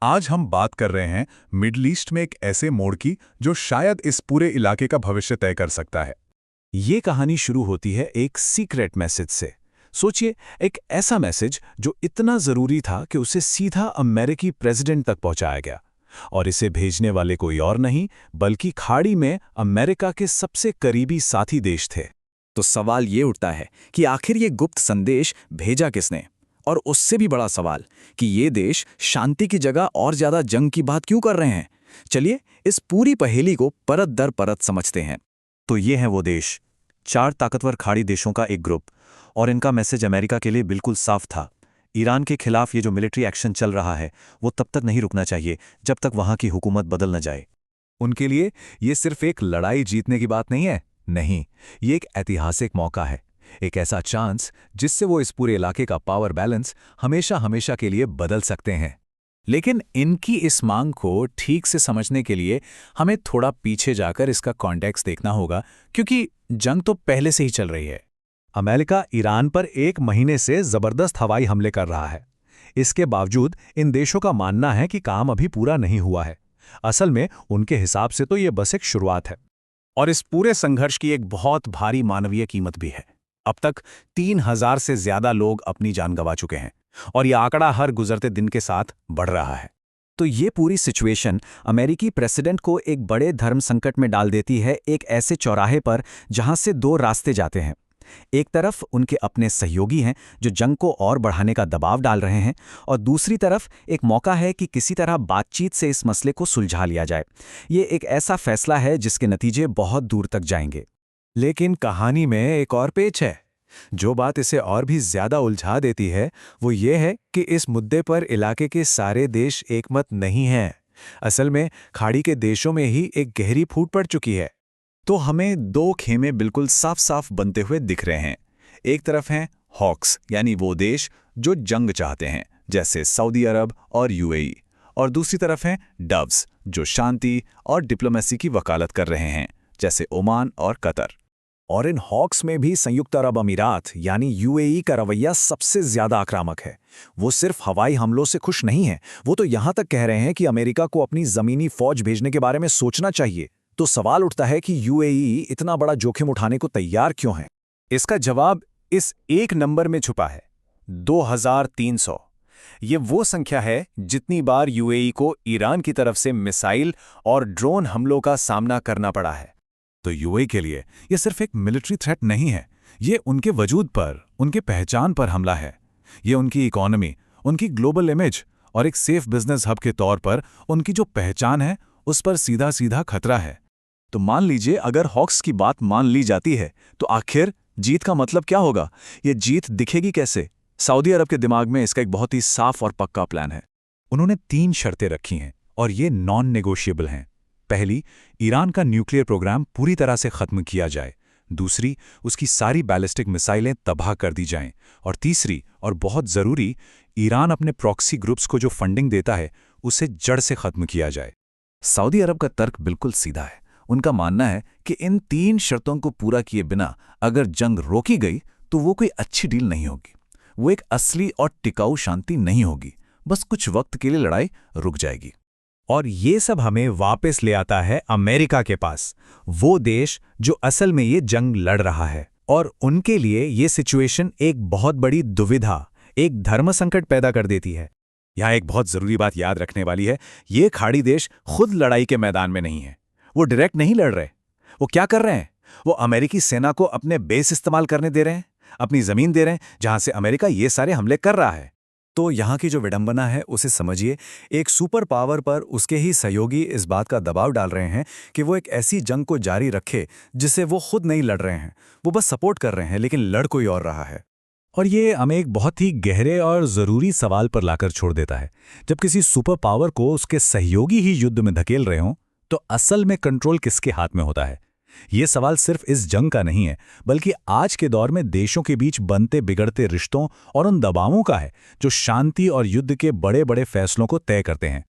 आज हम बात कर रहे हैं मिडल ईस्ट में एक ऐसे मोड़ की जो शायद इस पूरे इलाके का भविष्य तय कर सकता है। ये कहानी शुरू होती है एक सीक्रेट मैसेज से। सोचिए, एक ऐसा मैसेज जो इतना जरूरी था कि उसे सीधा अमेरिकी प्रेसिडेंट तक पहुंचाया गया। और इसे भेजने वाले कोई और नहीं बल्कि खाड़ी में अमेरिका के सबसे करीबी साथी देश थे। तो सवाल ये उठता है कि आखिर ये गुप्त संदेश भेजा किसने? और उससे भी बड़ा सवाल कि ये देश शांति की जगह और ज्यादा जंग की बात क्यों कर रहे हैं? चलिए इस पूरी पहेली को परत दर परत समझते हैं। तो ये हैं वो देश, 4 ताकतवर खाड़ी देशों का एक ग्रुप, और इनका मैसेज अमेरिका के लिए बिल्कुल साफ था। ईरान के खिलाफ ये जो मिलिट्री एक्शन चल रहा है वो तब तक नहीं रुकना चाहिए जब तक वहां की हुकूमत बदल न जाए। उनके लिए ये सिर्फ एक लड़ाई जीतने की बात नहीं है। नहीं, ये एक ऐतिहासिक मौका है, एक ऐसा चांस जिससे वो इस पूरे इलाके का पावर बैलेंस हमेशा हमेशा के लिए बदल सकते हैं। लेकिन इनकी इस मांग को ठीक से समझने के लिए हमें थोड़ा पीछे जाकर इसका कॉन्टेक्स्ट देखना होगा, क्योंकि जंग तो पहले से ही चल रही है। अमेरिका ईरान पर 1 महीने से जबरदस्त हवाई हमले कर रहा है। इसके बावजूद इन देशों का मानना है कि काम अभी पूरा नहीं हुआ है। असल में उनके हिसाब से तो ये बस एक शुरुआत है। और इस पूरे संघर्ष की एक बहुत भारी मानवीय कीमत भी है। अब तक 3000 से ज्यादा लोग अपनी जान गंवा चुके हैं, और यह आंकड़ा हर गुजरते दिन के साथ बढ़ रहा है। तो ये पूरी सिचुएशन अमेरिकी प्रेसिडेंट को एक बड़े धर्म संकट में डाल देती है, एक ऐसे चौराहे पर जहां से 2 रास्ते जाते हैं। एक तरफ उनके अपने सहयोगी हैं जो जंग को और बढ़ाने का दबाव डाल रहे हैं, और दूसरी तरफ एक मौका है कि किसी तरह बातचीत से इस मसले को सुलझा लिया जाए। ये एक ऐसा फैसला है जिसके नतीजे बहुत दूर तक जाएंगे। लेकिन कहानी में एक और पेच है। जो बात इसे और भी ज्यादा उलझा देती है वो ये है कि इस मुद्दे पर इलाके के सारे देश एकमत नहीं हैं। असल में खाड़ी के देशों में ही एक गहरी फूट पड़ चुकी है। तो हमें 2 खेमे बिल्कुल साफ साफ बनते हुए दिख रहे हैं। एक तरफ हैं हॉक्स, यानी वो देश जो जंग चाहते हैं, जैसे सऊदी अरब और यूएई, और दूसरी तरफ हैं डव्स, जो शांति और डिप्लोमेसी की वकालत कर रहे हैं, जैसे ओमान और कतर। और इन हॉक्स में भी संयुक्त अरब अमीरात यानी यूएई का रवैया सबसे ज्यादा आक्रामक है। वो सिर्फ हवाई हमलों से खुश नहीं है, वो तो यहां तक कह रहे हैं कि अमेरिका को अपनी जमीनी फौज भेजने के बारे में सोचना चाहिए। तो सवाल उठता है कि यूएई इतना बड़ा जोखिम उठाने को तैयार क्यों है? इसका जवाब इस एक नंबर में छुपा है, 2300। ये वो संख्या है जितनी बार यूएई को ईरान की तरफ से मिसाइल और ड्रोन हमलों का सामना करना पड़ा है। तो यूएई के लिए ये सिर्फ एक मिलिट्री थ्रेट नहीं है, ये उनके वजूद पर, उनके पहचान पर हमला है। ये उनकी इकोनॉमी, उनकी ग्लोबल इमेज और एक सेफ बिजनेस हब के तौर पर उनकी जो पहचान है उस पर सीधा सीधा खतरा है। तो मान लीजिए अगर हॉक्स की बात मान ली जाती है, तो आखिर जीत का मतलब क्या होगा? ये जीत दिखेगी कैसे? सऊदी अरब के दिमाग में इसका एक बहुत ही साफ और पक्का प्लान है। उन्होंने 3 शर्तें रखी हैं और ये नॉन नेगोशिएबल हैं। पहली, ईरान का न्यूक्लियर प्रोग्राम पूरी तरह से खत्म किया जाए। दूसरी, उसकी सारी बैलिस्टिक मिसाइलें तबाह कर दी जाएं। और तीसरी और बहुत ज़रूरी, ईरान अपने प्रॉक्सी ग्रुप्स को जो फंडिंग देता है उसे जड़ से खत्म किया जाए। सऊदी अरब का तर्क बिल्कुल सीधा है। उनका मानना है कि इन 3 शर्तों को पूरा किए बिना अगर जंग रोकी गई तो वो कोई अच्छी डील नहीं होगी, वो एक असली और टिकाऊ शांति नहीं होगी, बस कुछ वक्त के लिए लड़ाई रुक जाएगी। और ये सब हमें वापस ले आता है अमेरिका के पास, वो देश जो असल में ये जंग लड़ रहा है। और उनके लिए ये सिचुएशन एक बहुत बड़ी दुविधा, एक धर्म संकट पैदा कर देती है। यहाँ एक बहुत जरूरी बात याद रखने वाली है, ये खाड़ी देश खुद लड़ाई के मैदान में नहीं है। वो डायरेक्ट नहीं लड़ रहे। वो क्या कर रहे हैं? वो अमेरिकी सेना को अपने बेस इस्तेमाल करने दे रहे हैं, अपनी जमीन दे रहे हैं जहां से अमेरिका ये सारे हमले कर रहा है। तो यहाँ की जो विडंबना है उसे समझिए। एक सुपर पावर पर उसके ही सहयोगी इस बात का दबाव डाल रहे हैं कि वो एक ऐसी जंग को जारी रखे जिसे वो खुद नहीं लड़ रहे हैं, वो बस सपोर्ट कर रहे हैं, लेकिन लड़ कोई और रहा है। और ये हमें एक बहुत ही गहरे और ज़रूरी सवाल पर लाकर छोड़ देता है। जब किसी सुपर पावर को उसके सहयोगी ही युद्ध में धकेल रहे हों तो असल में कंट्रोल किसके हाथ में होता है? ये सवाल सिर्फ इस जंग का नहीं है, बल्कि आज के दौर में देशों के बीच बनते बिगड़ते रिश्तों और उन दबावों का है जो शांति और युद्ध के बड़े बड़े फैसलों को तय करते हैं।